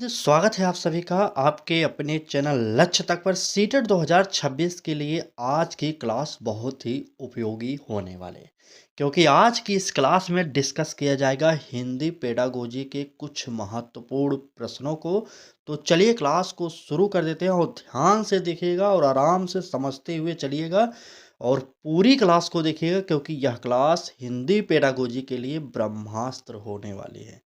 स्वागत है आप सभी का आपके अपने चैनल लक्ष्य तक पर सीटेट 2026 के लिए आज की क्लास बहुत ही उपयोगी होने वाले हैं, क्योंकि आज की इस क्लास में डिस्कस किया जाएगा हिंदी पेडागोजी के कुछ महत्वपूर्ण प्रश्नों को। तो चलिए क्लास को शुरू कर देते हैं और ध्यान से देखिएगा और आराम से समझते हुए चलिएगा और पूरी क्लास को देखिएगा, क्योंकि यह क्लास हिंदी पेडागोजी के लिए ब्रह्मास्त्र होने वाली है।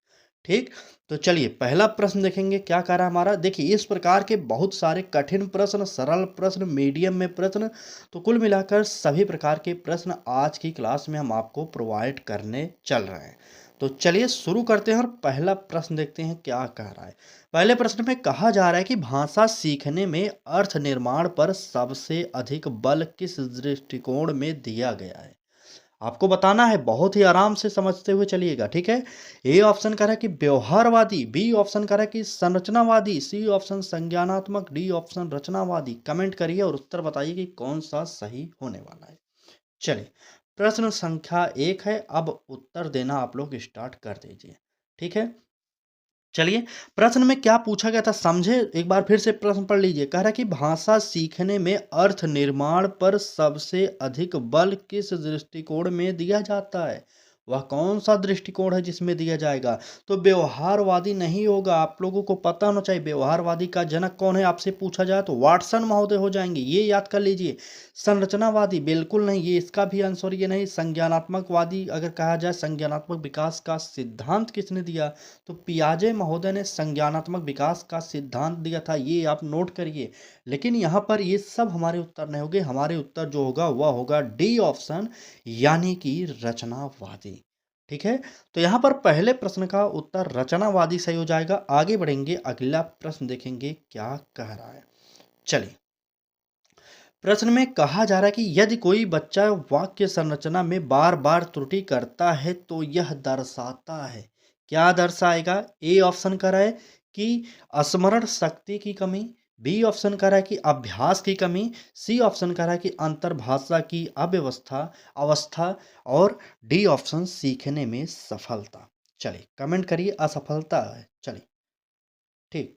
ठीक, तो चलिए पहला प्रश्न देखेंगे क्या कह रहा है हमारा। देखिए इस प्रकार के बहुत सारे कठिन प्रश्न, सरल प्रश्न, मीडियम में प्रश्न, तो कुल मिलाकर सभी प्रकार के प्रश्न आज की क्लास में हम आपको प्रोवाइड करने चल रहे हैं। तो चलिए शुरू करते हैं और पहला प्रश्न देखते हैं क्या कह रहा है। पहले प्रश्न में कहा जा रहा है कि भाषा सीखने में अर्थ निर्माण पर सबसे अधिक बल किस दृष्टिकोण में दिया गया है। आपको बताना है, बहुत ही आराम से समझते हुए चलिएगा, ठीक है। ए ऑप्शन कह रहा है कि व्यवहारवादी, बी ऑप्शन कह रहा है कि संरचनावादी, सी ऑप्शन संज्ञानात्मक, डी ऑप्शन रचनावादी। कमेंट करिए और उत्तर बताइए कि कौन सा सही होने वाला है। चलिए प्रश्न संख्या 1 है, अब उत्तर देना आप लोग स्टार्ट कर दीजिए, ठीक है। चलिए प्रश्न में क्या पूछा गया था समझे, एक बार फिर से प्रश्न पढ़ लीजिए। कह रहा है कि भाषा सीखने में अर्थ निर्माण पर सबसे अधिक बल किस दृष्टिकोण में दिया जाता है। वह कौन सा दृष्टिकोण है जिसमें दिया जाएगा। तो व्यवहारवादी नहीं होगा, आप लोगों को पता होना चाहिए व्यवहारवादी का जनक कौन है। आपसे पूछा जाए तो वाटसन महोदय हो जाएंगे, ये याद कर लीजिए। संरचनावादी बिल्कुल नहीं, ये इसका भी आंसर ये नहीं। संज्ञानात्मकवादी अगर कहा जाए, संज्ञानात्मक विकास का सिद्धांत किसने दिया, तो पियाजे महोदय ने संज्ञानात्मक विकास का सिद्धांत दिया था, ये आप नोट करिए। लेकिन यहाँ पर ये सब हमारे उत्तर नहीं होंगे, हमारे उत्तर जो होगा वह होगा डी ऑप्शन, यानी कि रचनावादी। ठीक है, तो यहाँ पर पहले प्रश्न का उत्तर रचनावादी सही हो जाएगा। आगे बढ़ेंगे, अगला प्रश्न देखेंगे क्या कह रहा है। चलिए प्रश्न में कहा जा रहा है कि यदि कोई बच्चा वाक्य संरचना में बार बार त्रुटि करता है तो यह दर्शाता है, क्या दर्शाएगा। ए ऑप्शन कर रहा है कि स्मरण शक्ति की कमी, बी ऑप्शन कर रहा है कि अभ्यास की कमी, सी ऑप्शन कर रहा है कि अंतर्भाषा की अव्यवस्था अवस्था, और डी ऑप्शन सीखने में सफलता। चलिए कमेंट करिए असफलता है। चलिए ठीक,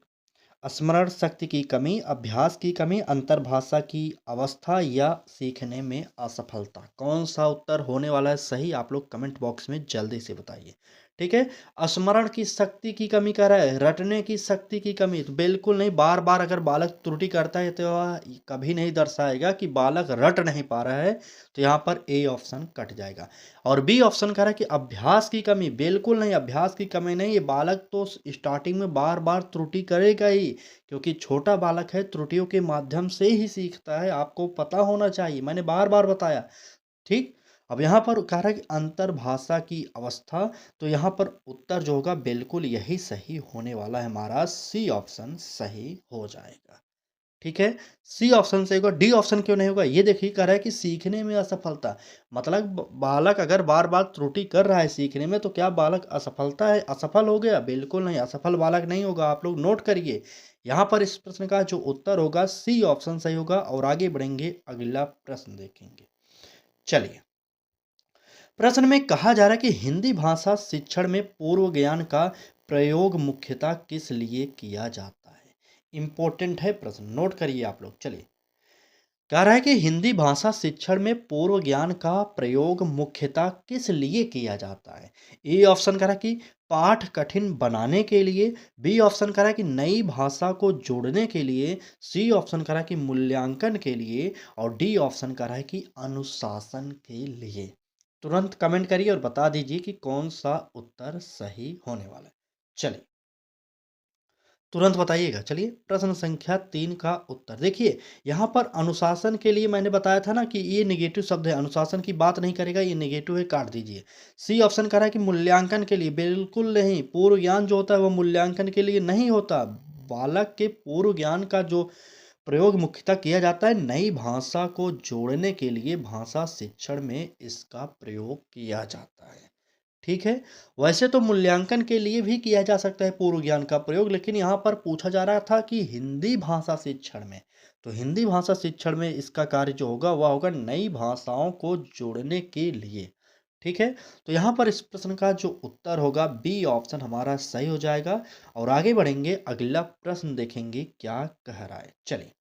स्मरण शक्ति की कमी, अभ्यास की कमी, अंतर्भाषा की अवस्था या सीखने में असफलता, कौन सा उत्तर होने वाला है सही, आप लोग कमेंट बॉक्स में जल्दी से बताइए। ठीक है, स्मरण की शक्ति की कमी कह रहा है, रटने की शक्ति की कमी, तो बिल्कुल नहीं। बार बार अगर बालक त्रुटि करता है तो वह कभी नहीं दर्शाएगा कि बालक रट नहीं पा रहा है, तो यहाँ पर ए ऑप्शन कट जाएगा। और बी ऑप्शन कह रहा है कि अभ्यास की कमी, बिल्कुल नहीं, अभ्यास की कमी नहीं। ये बालक तो स्टार्टिंग में बार बार त्रुटि करेगा ही, क्योंकि छोटा बालक है, त्रुटियों के माध्यम से ही सीखता है, आपको पता होना चाहिए, मैंने बार बार बताया। ठीक, अब यहाँ पर कह रहा है कि अंतर्भाषा की अवस्था, तो यहाँ पर उत्तर जो होगा बिल्कुल यही सही होने वाला है, हमारा सी ऑप्शन सही हो जाएगा। ठीक है, सी ऑप्शन सही होगा। डी ऑप्शन क्यों नहीं होगा, ये देखिए कह रहा है कि सीखने में असफलता, मतलब बालक अगर बार बार त्रुटि कर रहा है सीखने में, तो क्या बालक असफलता है, असफल हो गया, बिल्कुल नहीं, असफल बालक नहीं होगा। आप लोग नोट करिए, यहाँ पर इस प्रश्न का जो उत्तर होगा सी ऑप्शन सही होगा। और आगे बढ़ेंगे, अगला प्रश्न देखेंगे। चलिए प्रश्न में कहा जा रहा है कि हिंदी भाषा शिक्षण में पूर्व ज्ञान का प्रयोग मुख्यतः किस लिए किया जाता है। इंपॉर्टेंट है प्रश्न, नोट करिए आप लोग। चलिए कह रहा है कि हिंदी भाषा शिक्षण में पूर्व ज्ञान का प्रयोग मुख्यतः किस लिए किया जाता है। ए ऑप्शन कह रहा है कि पाठ कठिन बनाने के लिए, बी ऑप्शन कह रहा है कि नई भाषा को जोड़ने के लिए, सी ऑप्शन कह रहा है कि मूल्यांकन के लिए, और डी ऑप्शन कह रहा है कि अनुशासन के लिए। तुरंत कमेंट करिए और बता दीजिए कि कौन सा उत्तर सही होने वाला है। चलिए तुरंत बताइएगा। चलिए प्रश्न संख्या 3 का उत्तर देखिए। यहाँ पर अनुशासन के लिए मैंने बताया था ना कि ये नेगेटिव शब्द है, अनुशासन की बात नहीं करेगा, ये नेगेटिव है, काट दीजिए। सी ऑप्शन कह रहा है कि मूल्यांकन के लिए, बिल्कुल नहीं। पूर्व ज्ञान जो होता है वो मूल्यांकन के लिए नहीं होता। बालक के पूर्व ज्ञान का जो प्रयोग मुख्यतः किया जाता है नई भाषा को जोड़ने के लिए, भाषा शिक्षण में इसका प्रयोग किया जाता है। ठीक है, वैसे तो मूल्यांकन के लिए भी किया जा सकता है पूर्व ज्ञान का प्रयोग, लेकिन यहाँ पर पूछा जा रहा था कि हिंदी भाषा शिक्षण में, तो हिंदी भाषा शिक्षण में इसका कार्य जो होगा वह होगा नई भाषाओं को जोड़ने के लिए। ठीक है? तो यहाँ पर इस प्रश्न का जो उत्तर होगा बी ऑप्शन हमारा सही हो जाएगा और आगे बढ़ेंगे, अगला प्रश्न देखेंगे क्या कह रहा है। चलिए।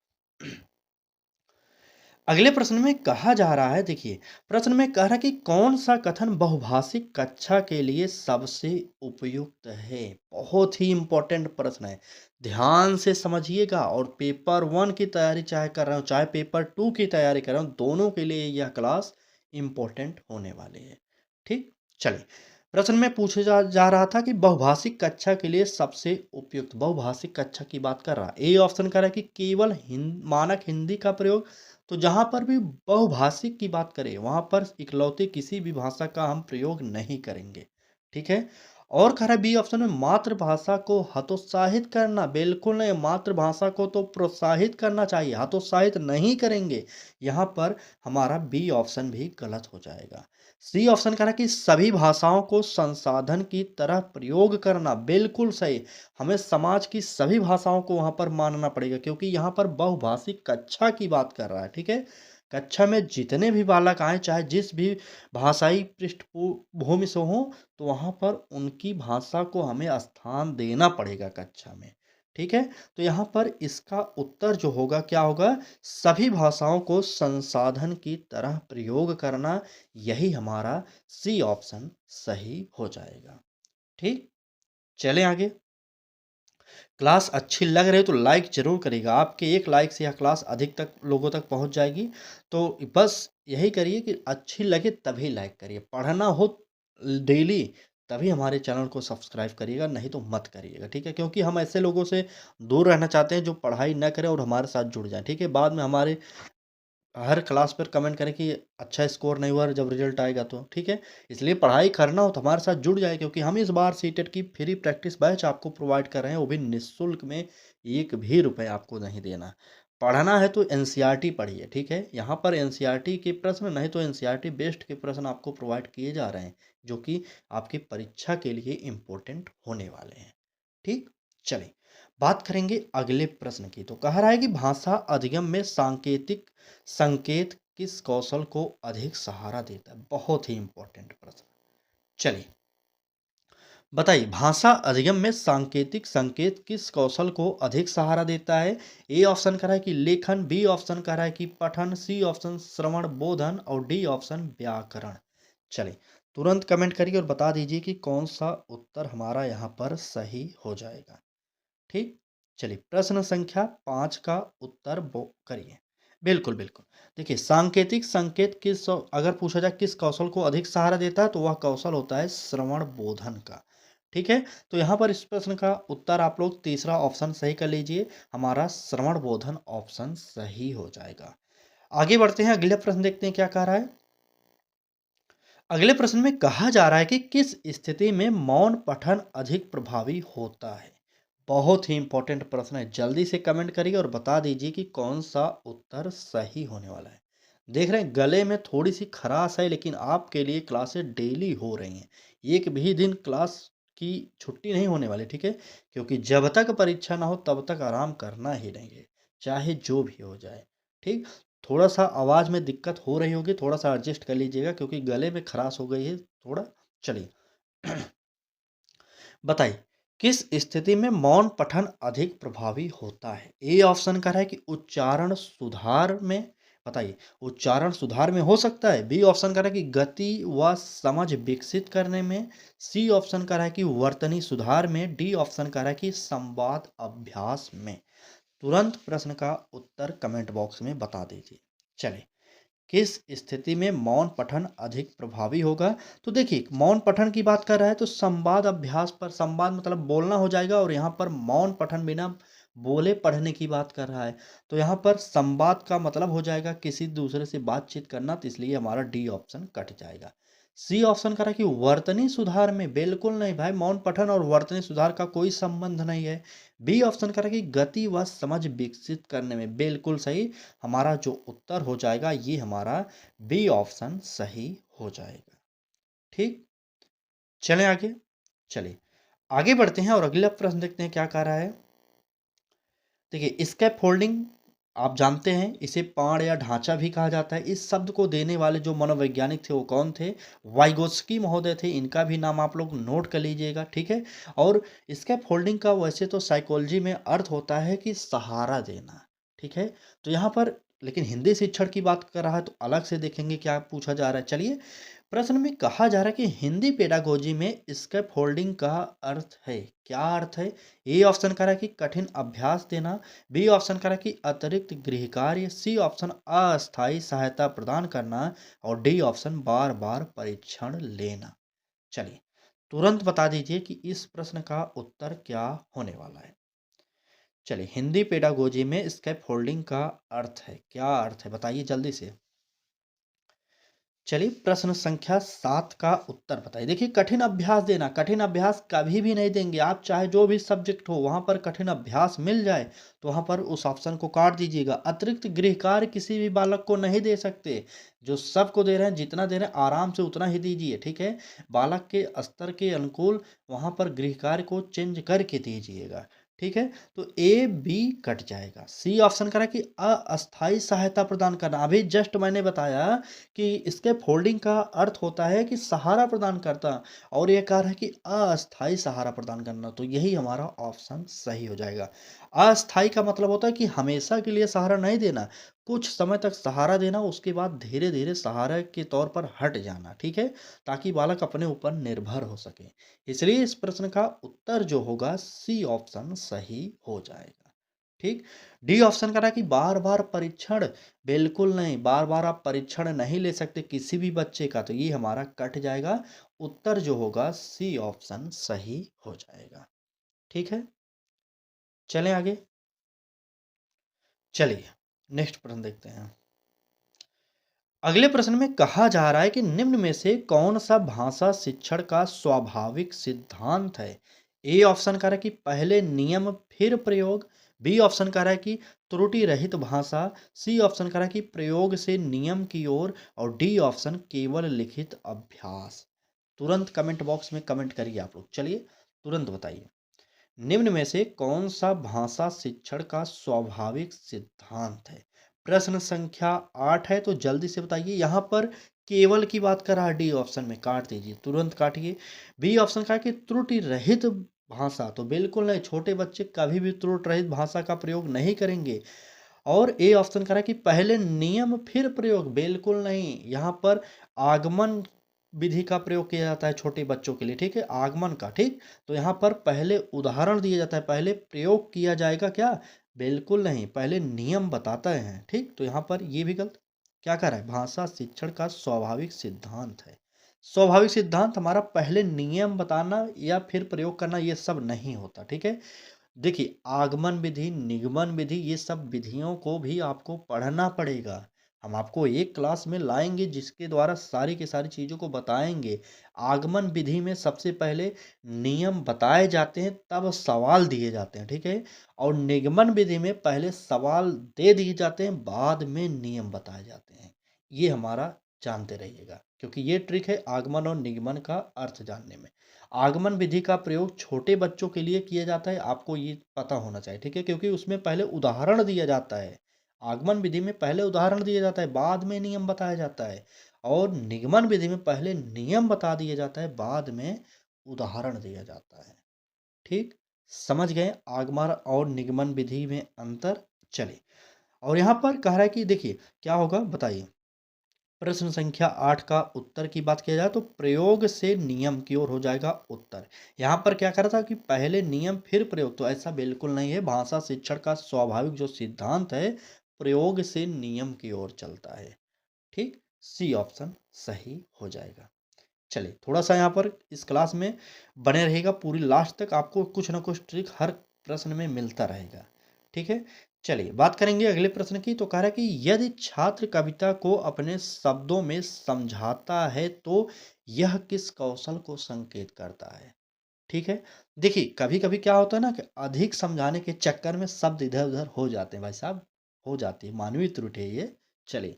अगले प्रश्न में कहा जा रहा है, देखिए, प्रश्न में कह रहा है कि कौन-सा कथन बहुभाषिक कक्षा के लिए सबसे उपयुक्त है? बहुत ही इम्पोर्टेंट प्रश्न है। ध्यान से समझिएगा और पेपर 1 की तैयारी चाहे कर रहे हो, चाहे पेपर 2 की तैयारी कर रहे हो, दोनों के लिए यह क्लास इम्पोर्टेंट होने वाली है। ठीक? चलिए, प्रश्न में पूछा जा रहा था कि बहुभाषिक कक्षा के लिए सबसे उपयुक्त, बहुभाषिक कक्षा की बात कर रहा है। ए ऑप्शन कह रहा है कि केवल मानक हिंदी का प्रयोग। तो जहाँ पर भी बहुभाषिक की बात करें, वहाँ पर इकलौते किसी भी भाषा का हम प्रयोग नहीं करेंगे। ठीक है? और कह रहा है बी ऑप्शन में मातृभाषा को हतोत्साहित करना, बिल्कुल नहीं, मातृभाषा को तो प्रोत्साहित करना चाहिए, हतोत्साहित नहीं करेंगे। यहाँ पर हमारा बी ऑप्शन भी गलत हो जाएगा। सी ऑप्शन कह रहा है कि सभी भाषाओं को संसाधन की तरह प्रयोग करना, बिल्कुल सही। हमें समाज की सभी भाषाओं को वहाँ पर मानना पड़ेगा क्योंकि यहाँ पर बहुभाषिक कक्षा की बात कर रहा है, ठीक है? कक्षा में जितने भी बालक आएँ, चाहे जिस भी भाषाई पृष्ठभूमि से हों, तो वहाँ पर उनकी भाषा को हमें स्थान देना पड़ेगा कक्षा में, ठीक है? तो यहाँ पर इसका उत्तर जो होगा क्या होगा? सभी भाषाओं को संसाधन की तरह प्रयोग करना, यही हमारा सी ऑप्शन सही हो जाएगा, ठीक? चलें आगे। क्लास अच्छी लग रही है तो लाइक ज़रूर करिएगा। आपके एक लाइक से यह क्लास अधिक तक लोगों तक पहुँच जाएगी। तो बस यही करिए कि अच्छी लगे तभी लाइक करिए। पढ़ना हो डेली तभी हमारे चैनल को सब्सक्राइब करिएगा, नहीं तो मत करिएगा, ठीक है? क्योंकि हम ऐसे लोगों से दूर रहना चाहते हैं जो पढ़ाई ना करें और हमारे साथ जुड़ जाएँ, ठीक है? बाद में हमारे हर क्लास पर कमेंट करें कि अच्छा स्कोर नहीं हुआ जब रिजल्ट आएगा तो, ठीक है? इसलिए पढ़ाई करना हो तो हमारे साथ जुड़ जाए क्योंकि हम इस बार सीटेट की फ्री प्रैक्टिस बैच आपको प्रोवाइड कर रहे हैं, वो भी निःशुल्क में, एक भी रुपए आपको नहीं देना। पढ़ना है तो एनसीईआरटी पढ़िए, ठीक है? यहाँ पर एनसीईआरटी के प्रश्न, नहीं तो एनसीईआरटी बेस्ड के प्रश्न आपको प्रोवाइड किए जा रहे हैं, जो कि आपकी परीक्षा के लिए इम्पोर्टेंट होने वाले हैं, ठीक? चलिए, बात करेंगे अगले प्रश्न की। तो कह रहा है कि भाषा अधिगम में सांकेतिक संकेत किस कौशल को अधिक सहारा देता है? बहुत ही इंपॉर्टेंट प्रश्न। चलिए, बताइए, भाषा अधिगम में सांकेतिक संकेत किस कौशल को अधिक सहारा देता है? ए ऑप्शन कह रहा है कि लेखन, बी ऑप्शन कह रहा है कि पठन, सी ऑप्शन श्रवण बोधन और डी ऑप्शन व्याकरण। चलिए, तुरंत कमेंट करिए और बता दीजिए कि कौन सा उत्तर हमारा यहाँ पर सही हो जाएगा, ठीक? चलिए, प्रश्न संख्या 5 का उत्तर बो करिए। बिल्कुल, बिल्कुल। देखिए, सांकेतिक संकेत अगर पूछा जाए किस कौशल को अधिक सहारा देता है, तो वह कौशल होता है श्रवण बोधन का। ठीक है? तो यहाँ पर इस प्रश्न का उत्तर आप लोग तीसरा ऑप्शन सही कर लीजिए। हमारा श्रवण बोधन ऑप्शन सही हो जाएगा। आगे बढ़ते हैं, अगला प्रश्न देखते हैं क्या कह रहा है। अगले प्रश्न में कहा जा रहा है कि किस स्थिति में मौन पठन अधिक प्रभावी होता है? बहुत ही इंपॉर्टेंट प्रश्न है, जल्दी से कमेंट करिए और बता दीजिए कि कौन सा उत्तर सही होने वाला है। देख रहे हैं गले में थोड़ी सी खराश है, लेकिन आपके लिए क्लासेस डेली हो रही हैं, एक भी दिन क्लास की छुट्टी नहीं होने वाली, ठीक है? क्योंकि जब तक परीक्षा ना हो तब तक आराम करना ही नहीं है, चाहे जो भी हो जाए, ठीक? थोड़ा-सा आवाज़ में दिक्कत हो रही होगी, थोड़ा-सा एडजस्ट कर लीजिएगा क्योंकि गले में खराश हो गई है थोड़ा। चलिए, बताइए, किस स्थिति में मौन पठन अधिक प्रभावी होता है? ए ऑप्शन कह रहा है कि उच्चारण सुधार में, बताइए, उच्चारण सुधार में हो सकता है। बी ऑप्शन कह रहा है कि गति व समझ विकसित करने में। सी ऑप्शन कह रहा है कि वर्तनी सुधार में। डी ऑप्शन कह रहा है कि संवाद अभ्यास में। तुरंत प्रश्न का उत्तर कमेंट बॉक्स में बता दीजिए। चलिए, किस स्थिति में मौन पठन अधिक प्रभावी होगा? तो देखिए, मौन पठन की बात कर रहा है तो संवाद अभ्यास पर, संवाद मतलब बोलना हो जाएगा और यहाँ पर मौन पठन बिना बोले पढ़ने की बात कर रहा है। तो यहाँ पर संवाद का मतलब हो जाएगा किसी दूसरे से बातचीत करना, तो इसलिए हमारा डी ऑप्शन कट जाएगा। सी ऑप्शन कह रहा है कि वर्तनी सुधार में, बिल्कुल नहीं भाई, मौन पठन और वर्तनी सुधार का कोई संबंध नहीं है। बी ऑप्शन कह रहा है कि गति व समझ विकसित करने में, बिल्कुल सही। हमारा जो उत्तर हो जाएगा ये हमारा बी ऑप्शन सही हो जाएगा, ठीक? चलें आगे। चलिए, आगे बढ़ते हैं और अगला प्रश्न देखते हैं क्या कह रहा है। देखिए, स्कैफोल्डिंग आप जानते हैं इसे पाण या ढांचा भी कहा जाता है। इस शब्द को देने वाले जो मनोवैज्ञानिक थे वो कौन थे? वाइगोत्स्की महोदय थे। इनका भी नाम आप लोग नोट कर लीजिएगा, ठीक है? और स्कैफोल्डिंग का वैसे तो साइकोलॉजी में अर्थ होता है कि सहारा देना, ठीक है? तो यहाँ पर लेकिन हिंदी शिक्षण की बात कर रहा है तो अलग से देखेंगे क्या पूछा जा रहा है। चलिए, प्रश्न में कहा जा रहा है कि हिंदी पेडागोजी में स्कैफोल्डिंग का अर्थ है। क्या अर्थ है? ए ऑप्शन कह रहा है कि कठिन अभ्यास देना, बी ऑप्शन कह रहा है कि अतिरिक्त गृह कार्य, सी ऑप्शन अस्थायी सहायता प्रदान करना और डी ऑप्शन बार बार परीक्षण लेना। चलिए, तुरंत बता दीजिए कि इस प्रश्न का उत्तर क्या होने वाला है। चलिए, हिंदी पेडागोजी में स्कैफोल्डिंग का अर्थ है, क्या अर्थ है बताइए जल्दी से। चलिए, प्रश्न संख्या 7 का उत्तर बताइए। देखिए, कठिन अभ्यास देना, कठिन अभ्यास कभी भी नहीं देंगे आप, चाहे जो भी सब्जेक्ट हो वहाँ पर कठिन अभ्यास मिल जाए तो वहाँ पर उस ऑप्शन को काट दीजिएगा। अतिरिक्त गृह कार्य किसी भी बालक को नहीं दे सकते, जो सबको दे रहे हैं जितना दे रहे हैं आराम से उतना ही दीजिए, ठीक है? बालक के स्तर के अनुकूल वहाँ पर गृह कार्य को चेंज करके दीजिएगा, ठीक है? तो ए बी कट जाएगा। सी ऑप्शन करा कि अस्थायी सहायता प्रदान करना, अभी जस्ट मैंने बताया कि इसके फोल्डिंग का अर्थ होता है कि सहारा प्रदान करता, और ये कह रहा है कि अस्थायी सहारा प्रदान करना, तो यही हमारा ऑप्शन सही हो जाएगा। अस्थायी का मतलब होता है कि हमेशा के लिए सहारा नहीं देना, कुछ समय तक सहारा देना, उसके बाद धीरे धीरे सहारा के तौर पर हट जाना, ठीक है? ताकि बालक अपने ऊपर निर्भर हो सके। इसलिए इस प्रश्न का उत्तर जो होगा सी ऑप्शन सही हो जाएगा, ठीक। डी ऑप्शन करा कि बार बार परीक्षण, बिल्कुल नहीं, बार बार आप परीक्षण नहीं ले सकते किसी भी बच्चे का, तो ये हमारा कट जाएगा। उत्तर जो होगा सी ऑप्शन सही हो जाएगा, ठीक है। चलें आगे। चलिए, नेक्स्ट प्रश्न देखते हैं। अगले प्रश्न में कहा जा रहा है कि निम्न में से कौन सा भाषा शिक्षण का स्वाभाविक सिद्धांत है? ए ऑप्शन कह रहा है कि पहले नियम फिर प्रयोग, बी ऑप्शन कह रहा है कि त्रुटि रहित भाषा, सी ऑप्शन कह रहा है कि प्रयोग से नियम की ओर, और डी ऑप्शन केवल लिखित अभ्यास। तुरंत कमेंट बॉक्स में कमेंट करिए आप लोग, चलिए तुरंत बताइए। निम्न में से कौन सा भाषा शिक्षण का स्वाभाविक सिद्धांत है? प्रश्न संख्या 8 है, तो जल्दी से बताइए। यहाँ पर केवल की बात कर रहा है, डी ऑप्शन में काट दीजिए, तुरंत काटिए। बी ऑप्शन का है कि त्रुटि रहित भाषा, तो बिल्कुल नहीं, छोटे बच्चे कभी भी त्रुटि रहित भाषा का प्रयोग नहीं करेंगे। और ए ऑप्शन करा कि पहले नियम फिर प्रयोग, बिल्कुल नहीं, यहाँ पर आगमन विधि का प्रयोग किया जाता है छोटे बच्चों के लिए, ठीक है, आगमन का, ठीक। तो यहाँ पर पहले उदाहरण दिया जाता है, पहले प्रयोग किया जाएगा क्या? बिल्कुल नहीं, पहले नियम बताते हैं, ठीक। तो यहाँ पर ये भी गलत। क्या कर रहा है? भाषा शिक्षण का स्वाभाविक सिद्धांत है। स्वाभाविक सिद्धांत हमारा पहले नियम बताना या फिर प्रयोग करना, ये सब नहीं होता, ठीक है। देखिए, आगमन विधि, निगमन विधि, ये सब विधियों को भी आपको पढ़ना पड़ेगा। हम आपको एक क्लास में लाएँगे जिसके द्वारा सारी की सारी चीज़ों को बताएँगे। आगमन विधि में सबसे पहले नियम बताए जाते हैं, तब सवाल दिए जाते हैं, ठीक है? और निगमन विधि में पहले सवाल दे दिए जाते हैं, बाद में नियम बताए जाते हैं। ये हमारा जानते रहिएगा, क्योंकि ये ट्रिक है आगमन और निगमन का अर्थ जानने में। आगमन विधि का प्रयोग छोटे बच्चों के लिए किया जाता है, आपको ये पता होना चाहिए, ठीक है? क्योंकि उसमें पहले उदाहरण दिया जाता है। आगमन विधि में पहले उदाहरण दिया जाता है, बाद में नियम बताया जाता है। और निगमन विधि में पहले नियम बता दिया जाता है, बाद में उदाहरण दिया जाता है। ठीक? समझ गए आगमन और निगमन विधि में अंतर? चलिए, और यहाँ पर कह रहा है कि देखिए क्या होगा बताइए। प्रश्न संख्या 8 का उत्तर की बात किया जाए तो प्रयोग से नियम की ओर हो जाएगा उत्तर। यहाँ पर क्या कर रहा था कि पहले नियम फिर प्रयोग, तो ऐसा बिल्कुल नहीं है। भाषा शिक्षण का स्वाभाविक जो सिद्धांत है, प्रयोग से नियम की ओर चलता है। ठीक, सी ऑप्शन सही हो जाएगा। चलिए, थोड़ा सा यहाँ पर इस क्लास में बने रहेगा, पूरी लास्ट तक आपको कुछ ना कुछ ट्रिक हर प्रश्न में मिलता रहेगा, ठीक है। चलिए, बात करेंगे अगले प्रश्न की। तो कह रहा है कि यदि छात्र कविता को अपने शब्दों में समझाता है तो यह किस कौशल को संकेत करता है? ठीक है। देखिए, कभी कभी क्या होता है ना कि अधिक समझाने के चक्कर में शब्द इधर उधर हो जाते हैं, भाई साहब, हो जाती है, मानवीय त्रुटि है ये। चलिए,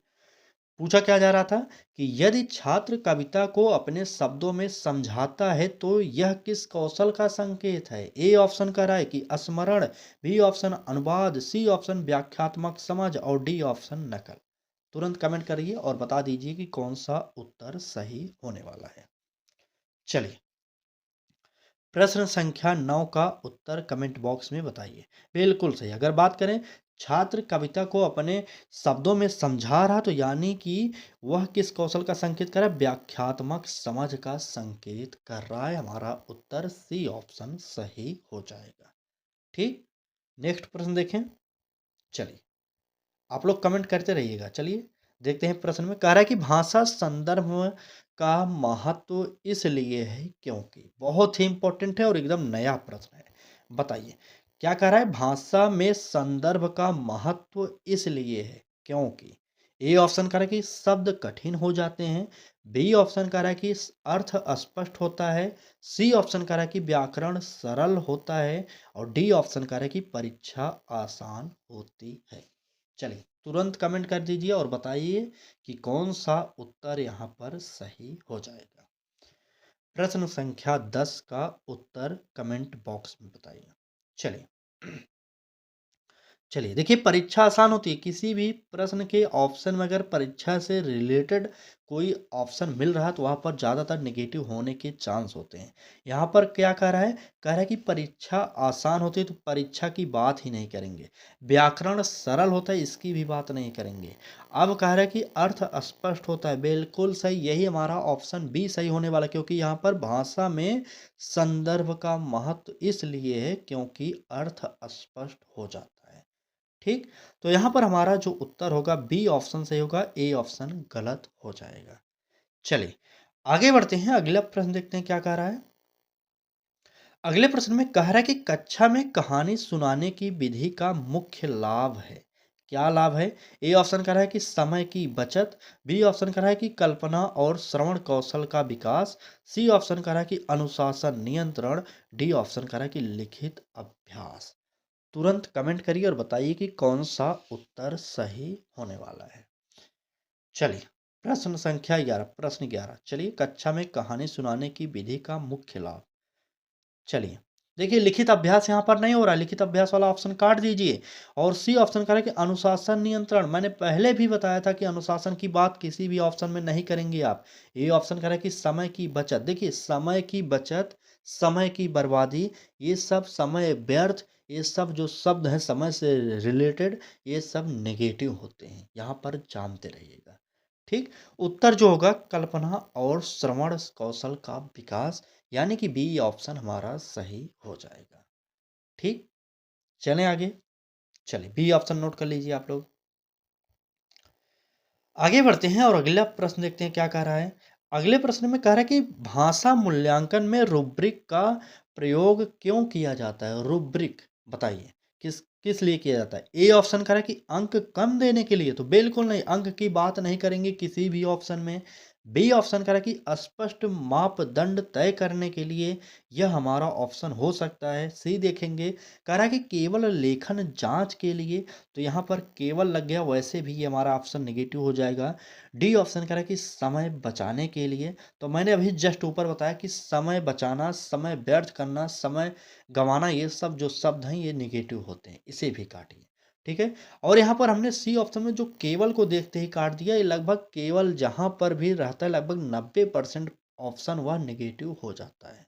पूछा क्या जा रहा था कि यदि छात्र कविता को अपने शब्दों में समझाता है तो यह किस कौशल का संकेत है? ए ऑप्शन कह रहा है कि स्मरण, बी ऑप्शन अनुवाद, सी ऑप्शन व्याख्यात्मक समझ और डी ऑप्शन नकल। तुरंत कमेंट करिए और बता दीजिए कि कौन सा उत्तर सही होने वाला है। चलिए, प्रश्न संख्या 9 का उत्तर कमेंट बॉक्स में बताइए। बिल्कुल सही। अगर बात करें छात्र कविता को अपने शब्दों में समझा रहा तो यानी कि वह किस कौशल का संकेत कर रहा है? व्याख्यात्मक समझ का संकेत कर रहा है। हमारा उत्तर सी ऑप्शन सही हो जाएगा। ठीक। नेक्स्ट प्रश्न देखें। चलिए, आप लोग कमेंट करते रहिएगा। चलिए देखते हैं प्रश्न में कह रहा है कि भाषा संदर्भ का महत्व इसलिए है क्योंकि, बहुत ही इंपॉर्टेंट है और एकदम नया प्रश्न है। बताइए क्या कह रहा है? भाषा में संदर्भ का महत्व इसलिए है क्योंकि ए ऑप्शन कह रहा है कि शब्द कठिन हो जाते हैं, बी ऑप्शन कह रहा है कि अर्थ स्पष्ट होता है, सी ऑप्शन कह रहा है कि व्याकरण सरल होता है और डी ऑप्शन कह रहा है कि परीक्षा आसान होती है। चलिए तुरंत कमेंट कर दीजिए और बताइए कि कौन सा उत्तर यहाँ पर सही हो जाएगा। प्रश्न संख्या 10 का उत्तर कमेंट बॉक्स में बताइए। चलिए चलिए देखिए, परीक्षा आसान होती है। किसी भी प्रश्न के ऑप्शन में अगर परीक्षा से रिलेटेड कोई ऑप्शन मिल रहा है तो वहाँ पर ज़्यादातर नेगेटिव होने के चांस होते हैं। यहाँ पर क्या कह रहा है? कह रहा है कि परीक्षा आसान होती है तो परीक्षा की बात ही नहीं करेंगे। व्याकरण सरल होता है, इसकी भी बात नहीं करेंगे। अब कह रहा है कि अर्थ स्पष्ट होता है। बिल्कुल सही, यही हमारा ऑप्शन बी सही होने वाला, क्योंकि यहाँ पर भाषा में संदर्भ का महत्व इसलिए है क्योंकि अर्थ स्पष्ट हो जाता है। ठीक। तो यहाँ पर हमारा जो उत्तर होगा बी ऑप्शन सही होगा, ए ऑप्शन गलत हो जाएगा। चलिए आगे बढ़ते हैं। अगला प्रश्न देखते हैं क्या कह रहा है। अगले प्रश्न में कह रहा है कि कक्षा में कहानी सुनाने की विधि का मुख्य लाभ है। क्या लाभ है? ए ऑप्शन कह रहा है कि समय की बचत, बी ऑप्शन कह रहा है कि कल्पना और श्रवण कौशल का विकास, सी ऑप्शन कह रहा है कि अनुशासन नियंत्रण, डी ऑप्शन कह रहा है कि लिखित अभ्यास। तुरंत कमेंट करिए और बताइए कि कौन सा उत्तर सही होने वाला है। चलिए प्रश्न संख्या 11, प्रश्न 11। चलिए, कक्षा में कहानी सुनाने की विधि का मुख्य लाभ। चलिए देखिए, लिखित अभ्यास यहाँ पर नहीं हो रहा है। लिखित अभ्यास वाला ऑप्शन काट दीजिए और सी ऑप्शन करें कि अनुशासन नियंत्रण। मैंने पहले भी बताया था कि अनुशासन की बात किसी भी ऑप्शन में नहीं करेंगे आप। ये ऑप्शन करें कि समय की बचत। देखिए, समय की बचत, समय की बर्बादी, ये सब समय व्यर्थ, ये सब जो शब्द हैं समय से रिलेटेड, ये सब नेगेटिव होते हैं। यहाँ पर जानते रहिएगा। ठीक। उत्तर जो होगा कल्पना और श्रवण कौशल का विकास, यानी कि बी ऑप्शन हमारा सही हो जाएगा। ठीक। चलें आगे। चलिए बी ऑप्शन नोट कर लीजिए आप लोग। आगे बढ़ते हैं और अगला प्रश्न देखते हैं क्या कह रहा है। अगले प्रश्न में कह रहा है कि भाषा मूल्यांकन में रूब्रिक का प्रयोग क्यों किया जाता है? रूब्रिक बताइए किस किस लिए किया जाता है? ए ऑप्शन कह रहा है कि अंक कम देने के लिए, तो बिल्कुल नहीं, अंक की बात नहीं करेंगे किसी भी ऑप्शन में। बी ऑप्शन कह रहा है कि स्पष्ट मापदंड तय करने के लिए, यह हमारा ऑप्शन हो सकता है। सी देखेंगे, कह रहा है कि केवल लेखन जांच के लिए, तो यहाँ पर केवल लग गया, वैसे भी ये हमारा ऑप्शन नेगेटिव हो जाएगा। डी ऑप्शन कह रहा है कि समय बचाने के लिए, तो मैंने अभी जस्ट ऊपर बताया कि समय बचाना, समय व्यर्थ करना, समय गंवाना, ये सब जो शब्द हैं ये नेगेटिव होते हैं, इसे भी काटिए। ठीक है। और यहाँ पर हमने सी ऑप्शन में जो केवल को देखते ही काट दिया, ये लगभग केवल जहाँ पर भी रहता है लगभग 90% ऑप्शन वह नेगेटिव हो जाता है।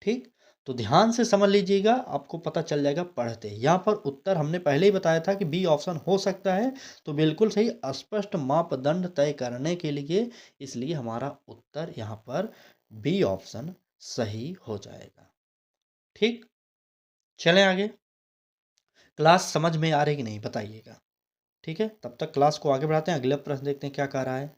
ठीक। तो ध्यान से समझ लीजिएगा, आपको पता चल जाएगा पढ़ते ही। यहाँ पर उत्तर हमने पहले ही बताया था कि बी ऑप्शन हो सकता है, तो बिल्कुल सही, स्पष्ट मापदंड तय करने के लिए, इसलिए हमारा उत्तर यहाँ पर बी ऑप्शन सही हो जाएगा। ठीक। चलें आगे। क्लास समझ में आ रही कि नहीं बताइएगा। ठीक है, तब तक क्लास को आगे बढ़ाते हैं। अगला प्रश्न देखते हैं क्या कह रहा है।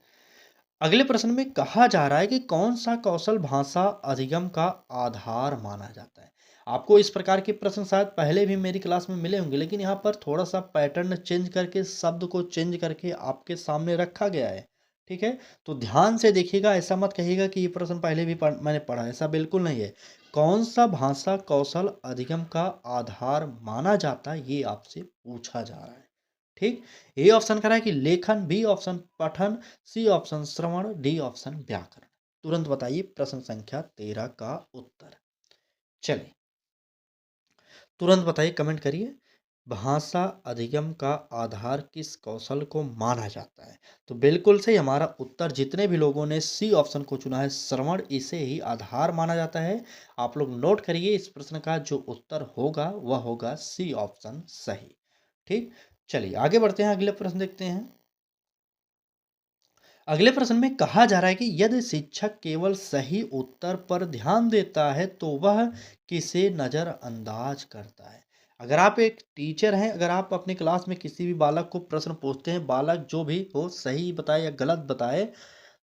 अगले प्रश्न में कहा जा रहा है कि कौन सा कौशल भाषा अधिगम का आधार माना जाता है? आपको इस प्रकार के प्रश्न शायद पहले भी मेरी क्लास में मिले होंगे, लेकिन यहाँ पर थोड़ा सा पैटर्न चेंज करके, शब्द को चेंज करके आपके सामने रखा गया है। ठीक है। तो ध्यान से देखिएगा, ऐसा मत कहिएगा कि ये प्रश्न पहले भी मैंने पढ़ा है, ऐसा बिल्कुल नहीं है। कौन सा भाषा कौशल अधिगम का आधार माना जाता है, ये आपसे पूछा जा रहा है। ठीक, ए ऑप्शन करा है कि लेखन, बी ऑप्शन पठन, सी ऑप्शन श्रवण, डी ऑप्शन व्याकरण। तुरंत बताइए प्रश्न संख्या 13 का उत्तर। चलिए तुरंत बताइए, कमेंट करिए। भाषा अधिगम का आधार किस कौशल को माना जाता है? तो बिल्कुल सही हमारा उत्तर, जितने भी लोगों ने सी ऑप्शन को चुना है श्रवण, इसे ही आधार माना जाता है। आप लोग नोट करिए, इस प्रश्न का जो उत्तर होगा वह होगा सी ऑप्शन सही। ठीक, चलिए आगे बढ़ते हैं, अगले प्रश्न देखते हैं। अगले प्रश्न में कहा जा रहा है कि यदि शिक्षक केवल सही उत्तर पर ध्यान देता है तो वह किसे नजरअंदाज करता है? अगर आप एक टीचर हैं, अगर आप अपनी क्लास में किसी भी बालक को प्रश्न पूछते हैं, बालक जो भी हो सही बताए या गलत बताए,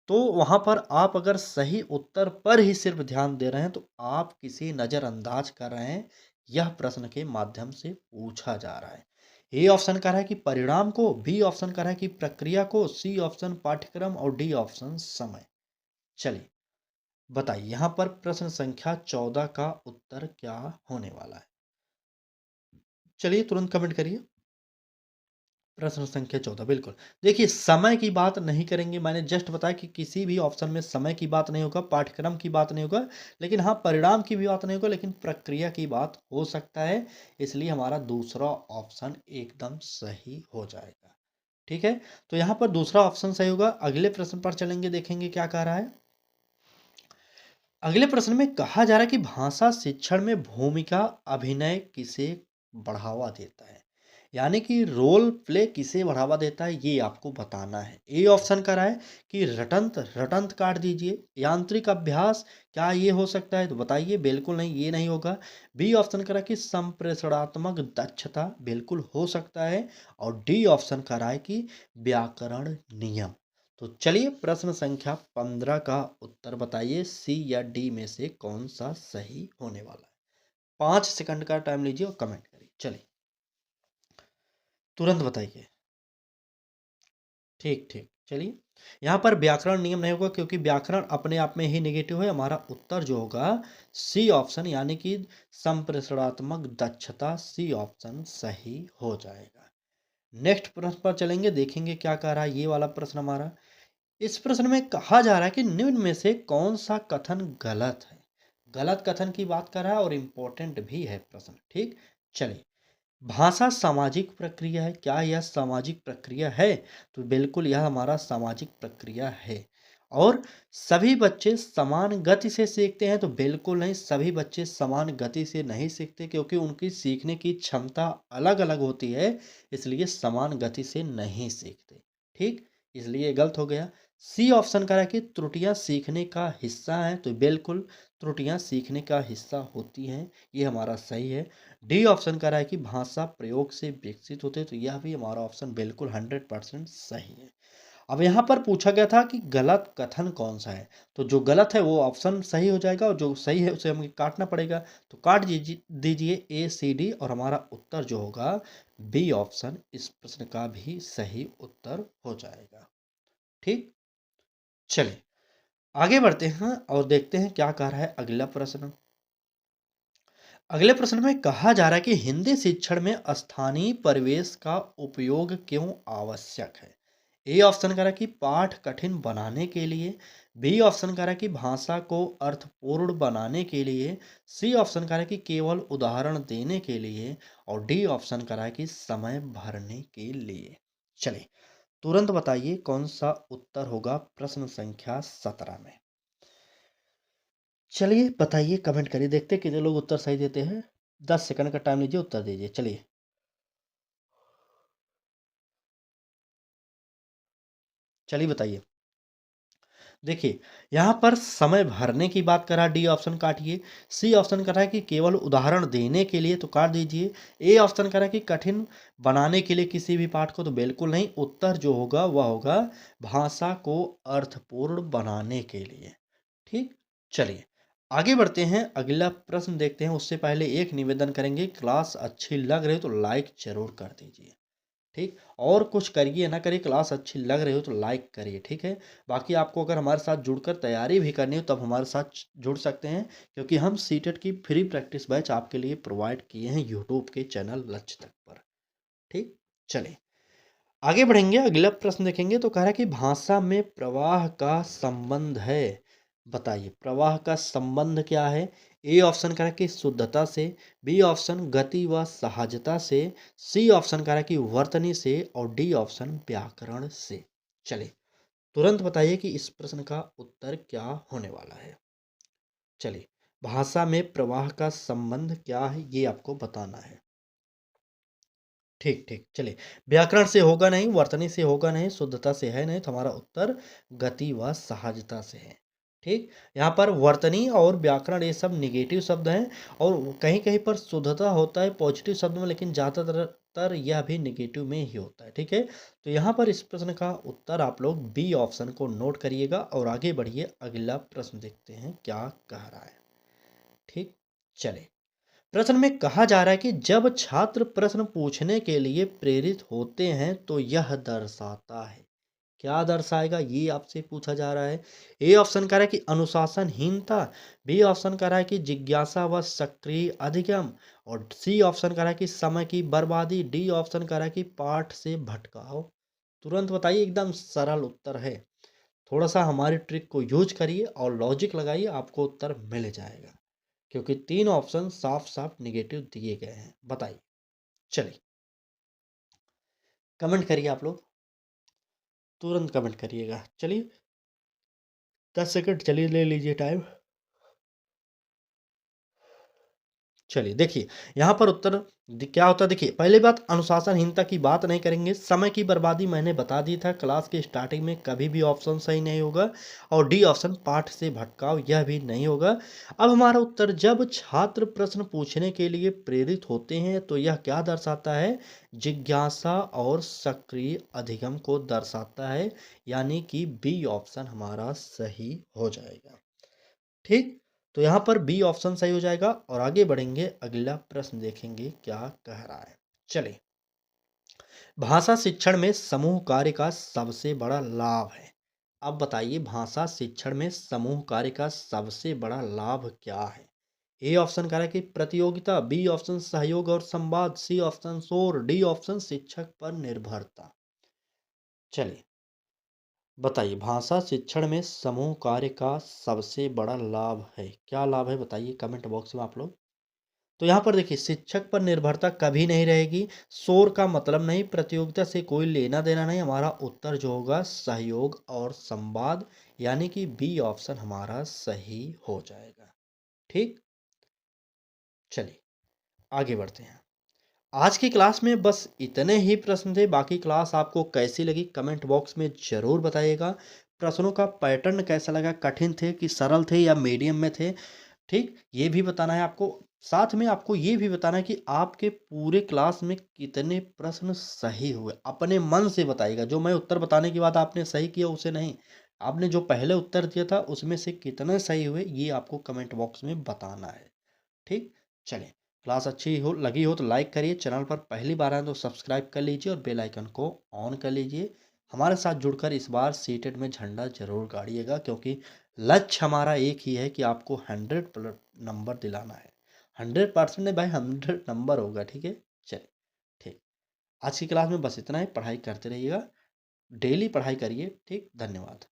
तो वहां पर आप अगर सही उत्तर पर ही सिर्फ ध्यान दे रहे हैं तो आप किसी नजरअंदाज कर रहे हैं। यह प्रश्न के माध्यम से पूछा जा रहा है। ए ऑप्शन कर रहा है कि परिणाम को, बी ऑप्शन कर रहा है कि प्रक्रिया को, सी ऑप्शन पाठ्यक्रम और डी ऑप्शन समय। चलिए बताइए यहां पर प्रश्न संख्या 14 का उत्तर क्या होने वाला है? चलिए तुरंत कमेंट करिए। प्रश्न संख्या 14 बिल्कुल। देखिए समय की बात नहीं करेंगे, मैंने जस्ट बताया कि किसी भी ऑप्शन में समय की बात नहीं होगा, पाठ्यक्रम की बात नहीं होगा, लेकिन हाँ परिणाम की भी बात नहीं होगा, लेकिन प्रक्रिया की बात हो सकता है। इसलिए हमारा दूसरा ऑप्शन एकदम सही हो जाएगा। ठीक है, तो यहाँ पर दूसरा ऑप्शन सही होगा। अगले प्रश्न पर चलेंगे, देखेंगे क्या कह रहा है। अगले प्रश्न में कहा जा रहा है कि भाषा शिक्षण में भूमिका अभिनय किसे बढ़ावा देता है? यानी कि रोल प्ले किसे बढ़ावा देता है, ये आपको बताना है। ए ऑप्शन का रहा है कि रटंत, रटंत काट दीजिए। यांत्रिक अभ्यास, क्या ये हो सकता है? तो बताइए बिल्कुल नहीं, ये नहीं होगा। बी ऑप्शन का रहा है कि संप्रेषणात्मक दक्षता, बिल्कुल हो सकता है। और डी ऑप्शन का रहा है कि व्याकरण नियम। तो चलिए प्रश्न संख्या 15 का उत्तर बताइए, सी या डी में से कौन सा सही होने वाला है? 5 सेकंड का टाइम लीजिए और कमेंट करिए। चलिए तुरंत बताइए। ठीक ठीक, चलिए यहाँ पर व्याकरण नियम नहीं होगा, क्योंकि व्याकरण अपने आप में ही नेगेटिव है। हमारा उत्तर जो होगा सी ऑप्शन, यानी कि संप्रेषणात्मक दक्षता, सी ऑप्शन सही हो जाएगा। नेक्स्ट प्रश्न पर चलेंगे, देखेंगे क्या कह रहा है ये वाला प्रश्न हमारा। इस प्रश्न में कहा जा रहा है कि निम्न में से कौन सा कथन गलत है? गलत कथन की बात कर रहा है और इम्पोर्टेंट भी है प्रश्न। ठीक, चलिए भाषा सामाजिक प्रक्रिया है, क्या यह सामाजिक प्रक्रिया है? तो बिल्कुल यह हमारा सामाजिक प्रक्रिया है। और सभी बच्चे समान गति से सीखते हैं? तो बिल्कुल नहीं, सभी बच्चे समान गति से नहीं सीखते, क्योंकि उनकी सीखने की क्षमता अलग अलग होती है, इसलिए समान गति से नहीं सीखते। ठीक, इसलिए ये गलत हो गया। सी ऑप्शन कह रहा है कि त्रुटियां सीखने का हिस्सा हैं, तो बिल्कुल त्रुटियां सीखने का हिस्सा होती हैं, ये हमारा सही है। डी ऑप्शन कह रहा है कि भाषा प्रयोग से विकसित होते, तो यह भी हमारा ऑप्शन बिल्कुल 100% सही है। अब यहाँ पर पूछा गया था कि गलत कथन कौन सा है, तो जो गलत है वो ऑप्शन सही हो जाएगा और जो सही है उसे हमें काटना पड़ेगा। तो काट दीजिए ए सी डी, और हमारा उत्तर जो होगा बी ऑप्शन इस प्रश्न का भी सही उत्तर हो जाएगा। ठीक, चलिए आगे बढ़ते हैं और देखते हैं क्या कह रहा है अगला प्रश्न। अगले प्रश्न में कहा जा रहा है कि हिंदी शिक्षण में स्थानीय परिवेश का उपयोग क्यों आवश्यक है? ए ऑप्शन कह रहा है कि पाठ कठिन बनाने के लिए, बी ऑप्शन कह रहा है कि भाषा को अर्थपूर्ण बनाने के लिए, सी ऑप्शन कह रहा है कि केवल उदाहरण देने के लिए, और डी ऑप्शन कह रहा है कि समय भरने के लिए। चलिए तुरंत बताइए कौन सा उत्तर होगा प्रश्न संख्या 17 में। चलिए बताइए, कमेंट करिए, देखते हैं कितने लोग उत्तर सही देते हैं। 10 सेकंड का टाइम लीजिए, उत्तर दीजिए। चलिए चलिए बताइए। देखिए यहाँ पर समय भरने की बात कर रहा है, डी ऑप्शन काटिए। सी ऑप्शन कर रहा है कि केवल उदाहरण देने के लिए, तो काट दीजिए। ए ऑप्शन कर रहा है कि कठिन बनाने के लिए किसी भी पाठ को, तो बिल्कुल नहीं, उत्तर जो होगा वह होगा भाषा को अर्थपूर्ण बनाने के लिए। ठीक, चलिए आगे बढ़ते हैं, अगला प्रश्न देखते हैं। उससे पहले एक निवेदन करेंगे, क्लास अच्छी लग रही हो तो लाइक जरूर कर दीजिए। ठीक, और कुछ करिए ना करिए, क्लास अच्छी लग रही हो तो लाइक करिए। ठीक है, बाकी आपको अगर हमारे साथ जुड़कर तैयारी भी करनी हो तब हमारे साथ जुड़ सकते हैं, क्योंकि हम सीटेट की फ्री प्रैक्टिस बैच आपके लिए प्रोवाइड किए हैं यूट्यूब के चैनल लक्ष्य तक पर। ठीक, चलिए आगे बढ़ेंगे, अगला प्रश्न देखेंगे तो कह रहा है कि भाषा में प्रवाह का संबंध है। बताइए प्रवाह का संबंध क्या है? ए ऑप्शन कह रहा है कि शुद्धता से, बी ऑप्शन गति व सहजता से, सी ऑप्शन कह रहा है कि वर्तनी से और डी ऑप्शन व्याकरण से। चलिए तुरंत बताइए कि इस प्रश्न का उत्तर क्या होने वाला है। चलिए भाषा में प्रवाह का संबंध क्या है ये आपको बताना है। ठीक ठीक, चलिए व्याकरण से होगा नहीं, वर्तनी से होगा नहीं, शुद्धता से है नहीं, तो हमारा उत्तर गति व सहजता से है। ठीक, यहाँ पर वर्तनी और व्याकरण ये सब निगेटिव शब्द हैं और कहीं कहीं पर शुद्धता होता है पॉजिटिव शब्द में, लेकिन ज़्यादातर यह भी निगेटिव में ही होता है। ठीक है, तो यहाँ पर इस प्रश्न का उत्तर आप लोग बी ऑप्शन को नोट करिएगा और आगे बढ़िए, अगला प्रश्न देखते हैं क्या कह रहा है। ठीक, चले प्रश्न में कहा जा रहा है कि जब छात्र प्रश्न पूछने के लिए प्रेरित होते हैं तो यह दर्शाता है। क्या दर्शाएगा ये आपसे पूछा जा रहा है। ए ऑप्शन कह रहा है कि अनुशासनहीनता, बी ऑप्शन कह रहा है कि जिज्ञासा व सक्रिय अधिगम और सी ऑप्शन कह रहा है कि समय की बर्बादी, डी ऑप्शन कह रहा है कि पाठ से भटकाव। तुरंत बताइए, एकदम सरल उत्तर है। थोड़ा सा हमारी ट्रिक को यूज करिए और लॉजिक लगाइए, आपको उत्तर मिल जाएगा, क्योंकि तीन ऑप्शन साफ साफ निगेटिव दिए गए हैं। बताइए, चलिए कमेंट करिए आप लोग, तुरंत कमेंट करिएगा। चलिए 10 सेकंड चलिए ले लीजिए टाइम। चलिए देखिए, यहाँ पर उत्तर क्या होता है। देखिए पहली बात, अनुशासनहीनता की बात नहीं करेंगे। समय की बर्बादी मैंने बता दी था क्लास के स्टार्टिंग में, कभी भी ऑप्शन सही नहीं होगा। और डी ऑप्शन पाठ से भटकाव, यह भी नहीं होगा। अब हमारा उत्तर, जब छात्र प्रश्न पूछने के लिए प्रेरित होते हैं तो यह क्या दर्शाता है? जिज्ञासा और सक्रिय अधिगम को दर्शाता है, यानी कि बी ऑप्शन हमारा सही हो जाएगा। ठीक, तो यहाँ पर बी ऑप्शन सही हो जाएगा और आगे बढ़ेंगे, अगला प्रश्न देखेंगे क्या कह रहा है। चलिए, भाषा शिक्षण में समूह कार्य का सबसे बड़ा लाभ है। अब बताइए भाषा शिक्षण में समूह कार्य का सबसे बड़ा लाभ क्या है? ए ऑप्शन कह रहा है कि प्रतियोगिता, बी ऑप्शन सहयोग और संवाद, सी ऑप्शन शोर, डी ऑप्शन शिक्षक पर निर्भरता। चलिए बताइए, भाषा शिक्षण में समूह कार्य का सबसे बड़ा लाभ है, क्या लाभ है बताइए कमेंट बॉक्स में आप लोग। तो यहाँ पर देखिए, शिक्षक पर निर्भरता कभी नहीं रहेगी, शोर का मतलब नहीं, प्रतियोगिता से कोई लेना देना नहीं। हमारा उत्तर जो होगा सहयोग और संवाद, यानी कि बी ऑप्शन हमारा सही हो जाएगा। ठीक, चलिए आगे बढ़ते हैं। आज की क्लास में बस इतने ही प्रश्न थे। बाकी क्लास आपको कैसी लगी कमेंट बॉक्स में ज़रूर बताइएगा। प्रश्नों का पैटर्न कैसा लगा, कठिन थे कि सरल थे या मीडियम में थे, ठीक, ये भी बताना है आपको। साथ में आपको ये भी बताना है कि आपके पूरे क्लास में कितने प्रश्न सही हुए, अपने मन से बताइएगा। जो मैं उत्तर बताने के बाद आपने सही किया उसे नहीं, आपने जो पहले उत्तर दिया था उसमें से कितने सही हुए ये आपको कमेंट बॉक्स में बताना है। ठीक, चलिए क्लास अच्छी हो लगी हो तो लाइक करिए, चैनल पर पहली बार आए तो सब्सक्राइब कर लीजिए और बेल आइकन को ऑन कर लीजिए। हमारे साथ जुड़कर इस बार सीटेट में झंडा जरूर गाड़िएगा, क्योंकि लक्ष्य हमारा एक ही है कि आपको 100 नंबर दिलाना है। 100% नहीं भाई, 100 नंबर होगा। ठीक है, चलिए ठीक, आज की क्लास में बस इतना ही। पढ़ाई करते रहिएगा, डेली पढ़ाई करिए। ठीक, धन्यवाद।